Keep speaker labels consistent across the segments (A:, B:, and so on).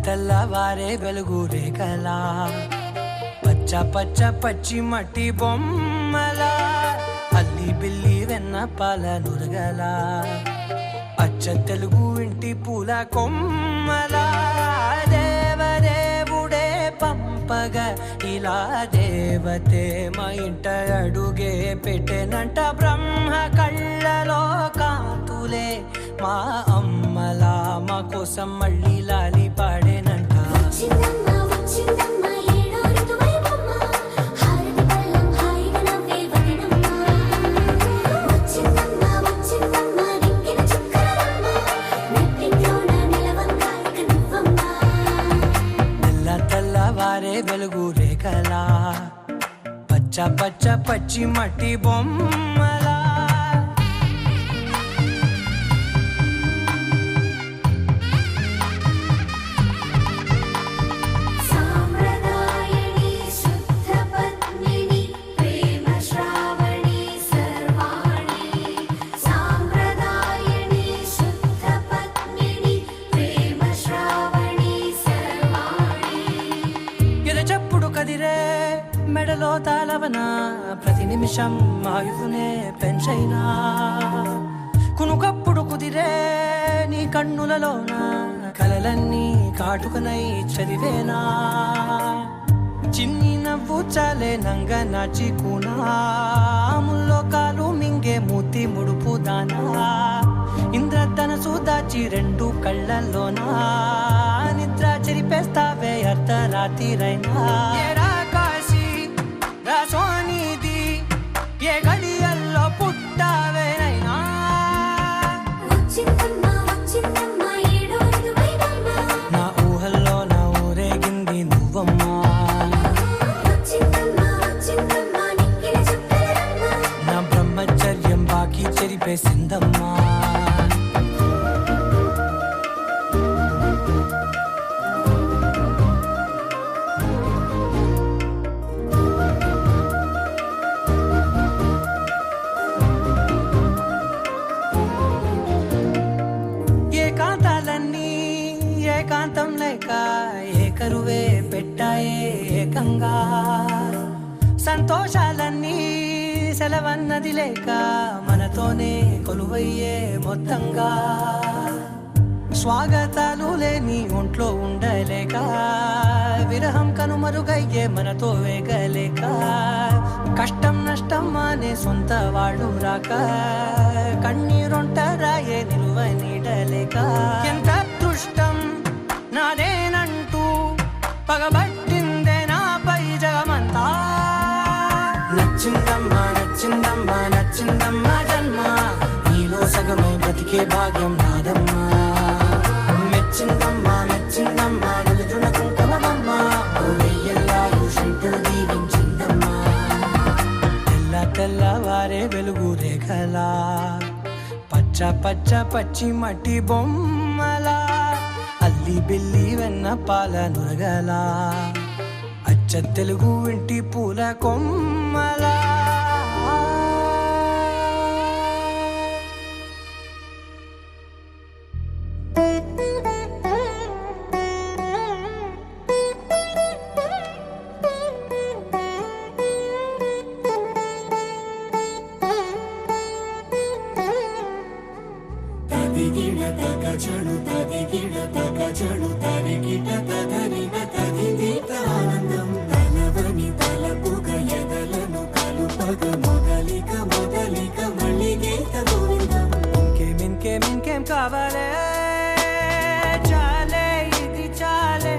A: తెల్లవారే వెలుగు రేఖలా పచ్చ పచ్చ పచ్చి మట్టి బొమ్మలా అల్లి బిల్లి వెన్న పాల నురగలా అచ్చ తెలుగు ఇంటి పూల కొమ్మలా దేవదేవుడే పంపగా ఇలా దేవతే మా ఇంట అడుగే పెట్టెనంట బ్రహ్మ కళ్ళలో కాంతులే మా అమ్మలా మా కోసం మళ్ళీ లాలి పాడేనంట. తెల్లవారే వెలుగు రేఖలా పచ్చ పచ్చ పచ్చి మట్టి బొమ్మలా మెడలో తాళవన ప్రతి నిమిషం ఆయువునే పెంచైనా కునుకప్పుడు కుదిరే నీ కన్నులలోన కలలన్నీ కాటుకనై చదివేనా చిన్ని నవ్వు చాలే నంగ నాచి కూనాముల్లో కాలు మింగే మూతి ముడుపు దానా ఇంద్రధనసు దాచి రెండు కళ్ళల్లోనా నిద్ర చెరిపేస్తావే అర్ధరాత్రిరైనా సోనిది ఏ గడియల్లో పుట్టావేనైనా నా ఊహల్లో నా ఊరేగింది నువ్వమ్మా నా బ్రహ్మచర్యం బాకీ చెరిపేసిందమ్మా ఏకాంతం లేక ఏకరువే పెట్టాయే ఏకంగా సంతోషాలన్నీ సెలవన్నది లేక మనతోనే కొలువయ్యే మొత్తంగా స్వాగతాలు లేని ఒంట్లో ఉండలేక విరహం కనుమరుగయ్యే మనతో వేగలేక కష్టం నష్టం అనే సొంత వాళ్ళు రాక కన్నీరొంటరాయే నిలువ నీడలేక ఎంత అదృష్టం నాదేనంటూ పగబట్టిందే నాపై జగమంతా నచ్చిందమ్మా నచ్చిందమ్మా నచ్చిందమ్మా జన్మ నీలో సగమై బ్రతికే భాగ్యం నాదమ్మా మెచ్చిందమ్మా మెచ్చిందమ్మా నిలుచున్న కుంకుమమ్మా వెయ్యల్లాలు శంకరు దీవించిందమ్మా తెల్లవారే వెలుగు రేఖలా పచ్చ పచ్చ పచ్చి మట్టి బొమ్మలా అల్లి బిల్లి వెన్న పాల నురగలా అచ్చ తెలుగు ఇంటి పూల కొమ్మలా
B: చడు తదిగిడ తగ చడు తరిగిట తగరిన తదిదీత ఆనందం తలవని తలపుగ ఎదలను కలుపగ మొదలిక మళ్ళీ గీత గోవిందం
A: ఇంకేం కావాలే చాలే ఇది చాలే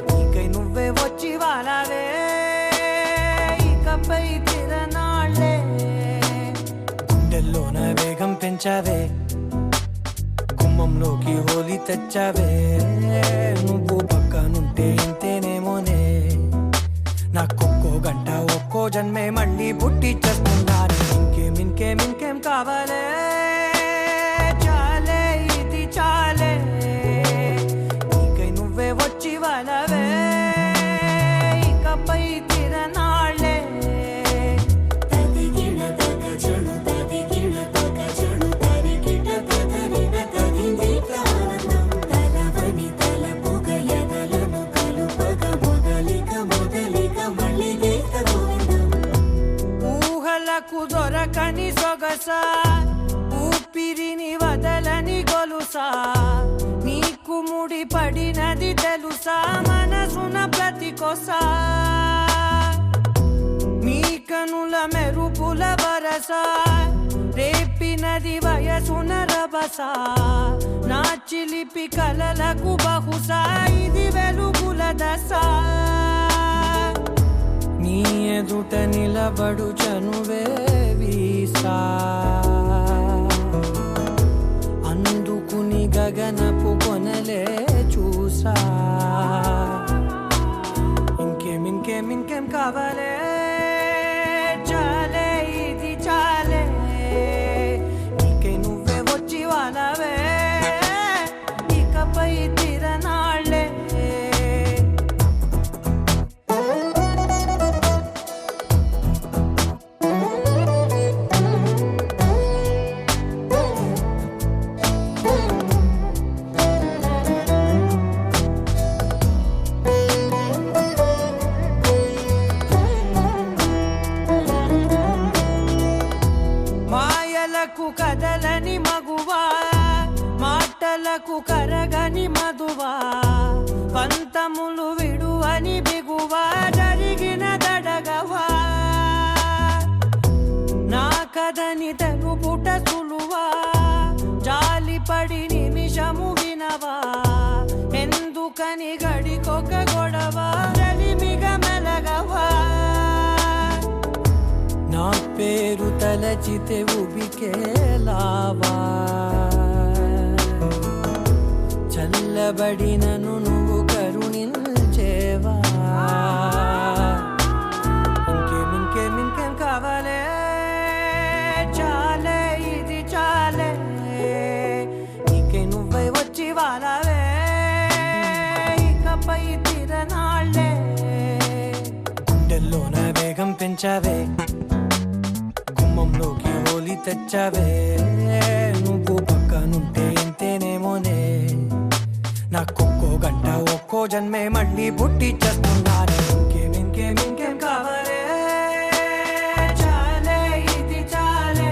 A: నీకై నువ్వే వచ్చి వాలావే ఇకపై తిరనాళ్ళే గుండెల్లోన వేగం పెంచావే గుమ్మంలోకి హోలీ తెచ్చావే నువ్వు పక్కనుంటే ఇంతేనేమోనే నాకొక్కో గంట ఒక్కో జన్మే మళ్ళీ పుట్టి చేస్తున్నాను ఇంకేం కావాలే వరస ఊపిరిని వదలని గొలుసా నీకు ముడి పడినది తెలుసా మనసున ప్రతి కొసా నీ కనుల మెరుపుల వరస రేపినది వయసున రభస నా చిలిపి కలలకు బహుశా ఇది వెలుగుల దశ నీ ఎదుట నిలబడు చనువే వీసా అందుకుని గగనపు కొనలే చూసా ఇంకేం కావాలే చాలే ఇది చాలే నీకే నువ్వే వచ్చి వాళ్ళవే ఇకపై తిరనాళ్ళే కదలని మగువా మాటలకు కరగని మధువా పంతములు విడువని బిగువా జరిగిన దడగవా నా కథని తెలుపుట సులువా జాలిపడి నిమిషము వినవా ఎందుకని గడికొక గొడవ రలిమిగ మెలగవా నా పేరు తలచితే ఉబికేలావా చల్లబడినను నువ్వు కరుణించేవా ఇంకేం కావాలే చాలే ఇది చాలే నీకే నువ్వే వచ్చి వాళ్ళవే ఇకపై తిరనాళ్ళే గుండెల్లోన వేగం పెంచావే గుమ్మంలోకి హోలీ తెచ్చావే నువ్వు పక్కనుంటే ఎంతేనేమోనే నాకొక్కో గంట ఒక్కో జన్మే మళ్ళీ పుట్టి చేస్తున్నానే ఇంకేం కావాలే చాలే ఇది చాలే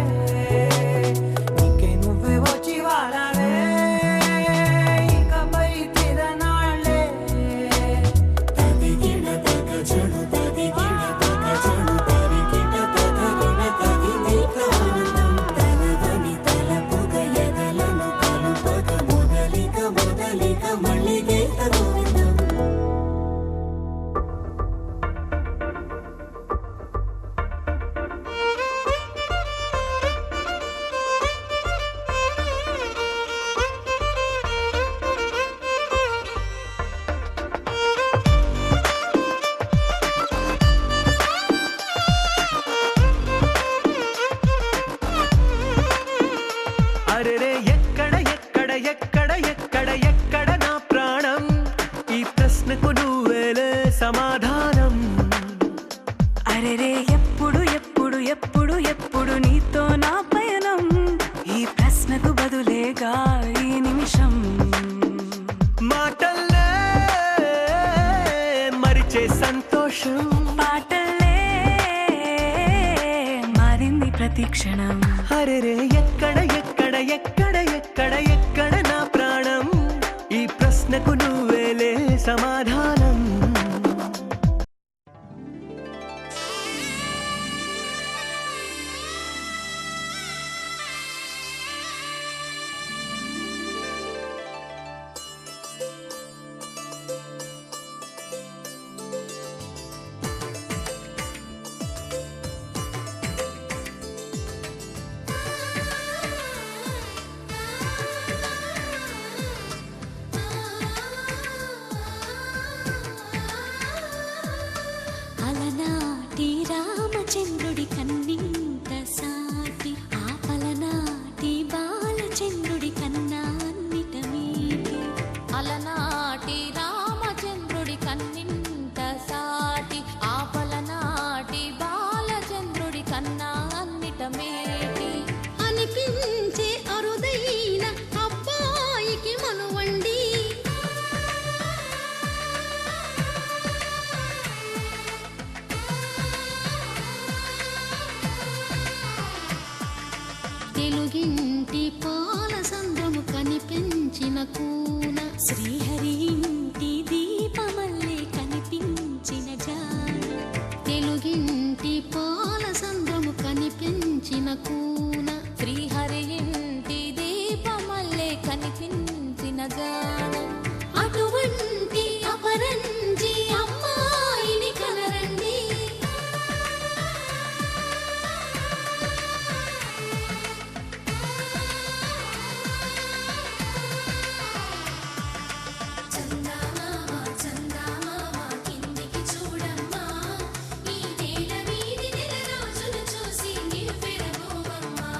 A: నీకే నువ్వే వచ్చి వాళ్ళవే ఇకపై తిరనాళ్ళే
B: తదిగిడ తగ చెడు తదిగిడ తగ చెడు తరిగిట తగరిన తగిదీత ఆనందం తనదని తలపుగ ఎదలను కలుపగ మొదలిక మళ్ళీ గీత గోవిందం
A: అరెరే ఎక్కడ నా ప్రాణం ఈ ప్రశ్నకు నువ్వేలే సమాధానం
C: అరెరే ఎప్పుడు నీతో నా పయనం ఈ ప్రశ్నకు బదులేగా ఈ నిమిషం
A: మాటల్లే మరిచే సంతోషం
C: పాటలే మారింది ప్రతి క్షణం
A: అరెరే ఎక్కడ నా ప్రాణం ఈ ప్రశ్నకు నువ్వేలే సమాధానం
D: తెలుగింటి పాల సంద్రము కనిపించిన కూన
E: శ్రీహరి ఇంటి దీపమల్లే కనిపించిన జాన
D: తెలుగింటి పాల సంద్రము కనిపించిన కూన
E: శ్రీహరి ఇంటి దీపమల్లే కనిపించిన జాన
D: అటువంటి అపరంజి అమ్మాయిని కనరండి చందమామ చందమామ కిందికి చూడమ్మా ఈ నేల వీధి నెల రోజులు చూసి నివ్వెరబోవమ్మా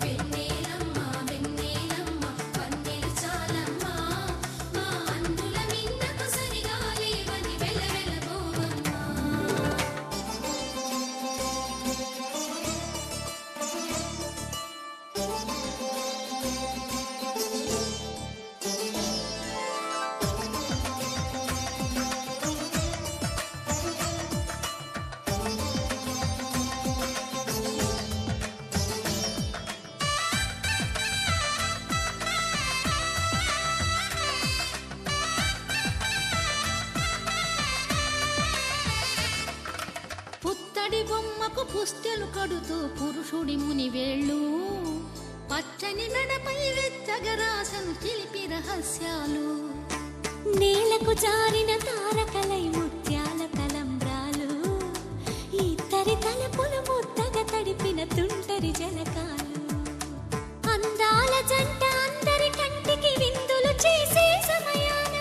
D: వెన్నెలమ్మ వెన్నెలమ్మ పన్నెలు చాలమ్మా మా అందుల మిన్నకు సరిగా లేవని వెలవెలబోవమ్మా పుత్తడి బొమ్మకు పుస్తెలు కడుతూ పురుషుడి ముని వేళ్ళు పచ్చని మెడపై వెచ్చగరాసను చిలిపి రహస్యాలు
E: నేలకు జారిన తారకలై ముత్యాల తలంబ్రాలు ఇద్దరి తలపులు ముద్దగా తడిపిన తుంటరి జలకాలు అందాల జంట అందరి కంటికి విందులు చేసే సమయాన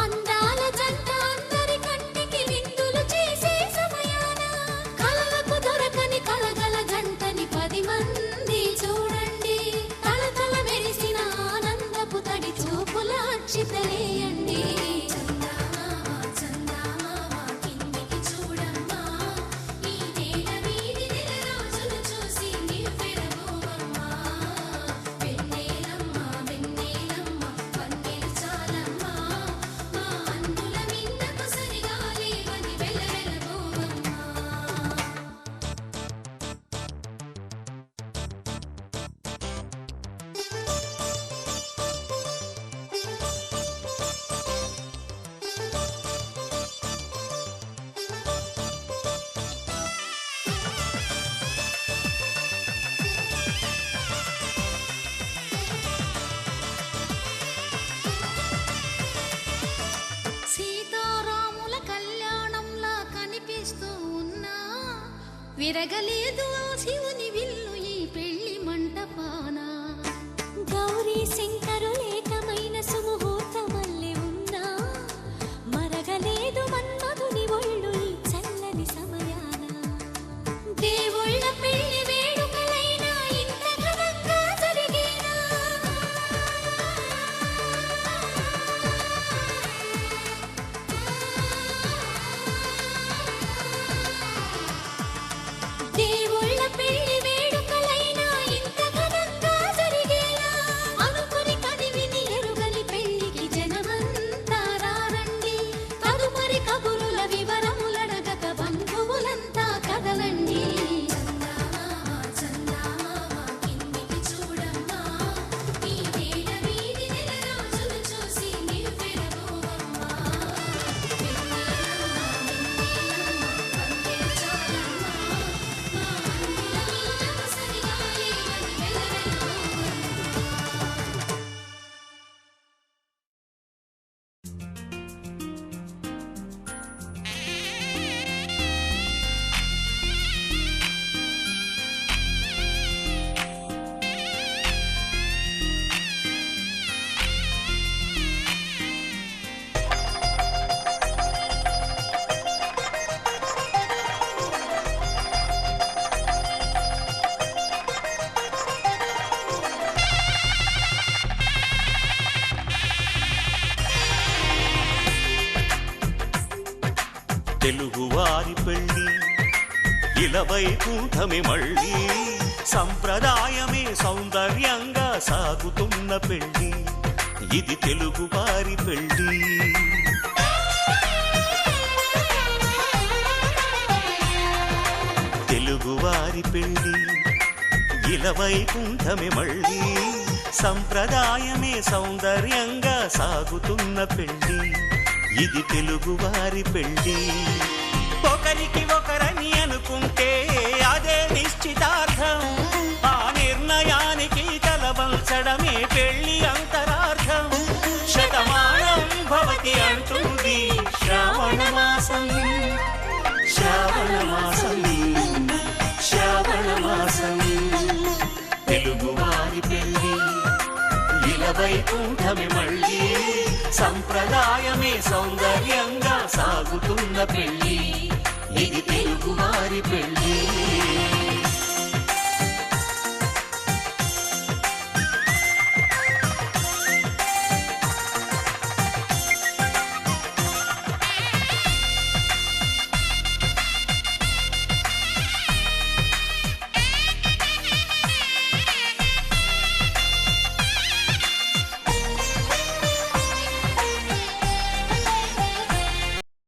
D: అందాల జంట అందరి కంటికి విందులు చేసే సమయాన కలలకు దొరకని కలగల జంటని 10 మంది చూడండి తలతల మెరిసిన ఆనందపు తడి చూపుల అక్షితలేయండి చందమామ చందమామ కిందికి చూడమ్మా ఈ నేల వీధి నెల రోజులు చూసి నివ్వెరబోవమ్మా వెన్నెలమ్మ వెన్నెలమ్మ పన్నెలు చాలమ్మా మా అందుల మిన్నకు సరిగా లేవని వెలవెలబోవమ్మా సీతారాముల కళ్యాణంలా కనిపిస్తూ ఉన్నా విరగలేదు ఆ శివుని విల్లు ఈ పెళ్లి మంటపాన
E: గౌరీ శంకరులేకమైన సుముహూర్తమల్లె ఉన్నా మరగలేదు మన్మధుని ఒళ్ళు ఈ చల్లని సమయాన
D: దేవుళ్ళ పెళ్లి వేడుకలైనా ఇంత ఘనంగా జరిగేనా దేవుళ్ళ పెళ్లి వేడుకలైనా ఇంత ఘనంగా జరిగేనా అనుకుని కదివిని ఎరుగని పెళ్లికి జనమంతా రారండి తదుపరి కబురుల వివరములడగక బంధువులంతా కదలండి చందమామ చందమామ కిందికి చూడమ్మా ఈ నేల వీధి నెల రోజులు చూసి నివ్వెరబోవమ్మా వెన్నెలమ్మ వెన్నెలమ్మ పన్నెలు చాలమ్మా మా అందుల మిన్నకు సరిగా లేవని వెలవెలబోవమ్మా
B: తెలుగువారి పెళ్ళి ఇలవైకుంఠమి మళ్ళీ సంప్రదాయమే సౌందర్యంగా సాగుతున్న పెళ్ళి ఇది తెలుగు వారి పెళ్లి. తెలుగువారి పెళ్లి ఇలవైకుంఠమే మళ్ళీ, సంప్రదాయమే సౌందర్యంగా సాగుతున్న పెళ్లి. ఇది తెలుగువారి పెళ్లి. ఒకరికి ఒకరని అనుకుంటే అదే నిశ్చితార్థం. ఆ నిర్ణయానికి తలవంచడమే పెళ్లి అంతరార్థం. శతమానం భవతి అంటుంది శ్రావణ మాసం, శ్రావణ మాసం, శ్రావణ మాసం. తెలుగువారి పెళ్లి ఇలవైకుంఠమే మళ్ళీ, సంప్రదాయమే సౌందర్యంగా సాగుతున్న పెళ్లి. ఇది తెలుగువారి పెళ్లి.